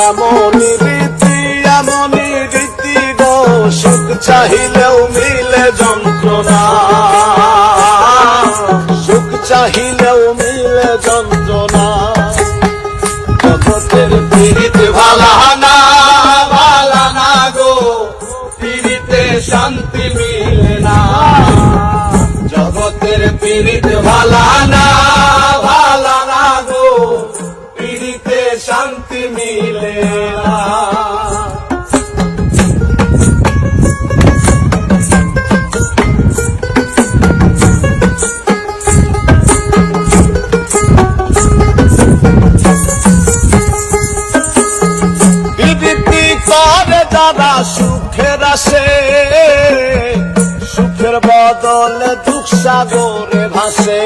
এমনই রীতি এমনই রীতি গো, সুখ চাহিলেও মিলে যন্ত্রণা, সুখ চাহিলেও মিলে যন্ত্রণা। জগতের পীড়িত ভালা না, ভালা না গো, পীড়িতে শান্তি মিলে না। জগতের পীড়িত ভালা না, ভালা না গো, পীড়িতে শান্তি মিলে না। বিবৃতি করে যারা সুখের আসে, সুখের বদলে দুঃখ সাগরে ভাসে।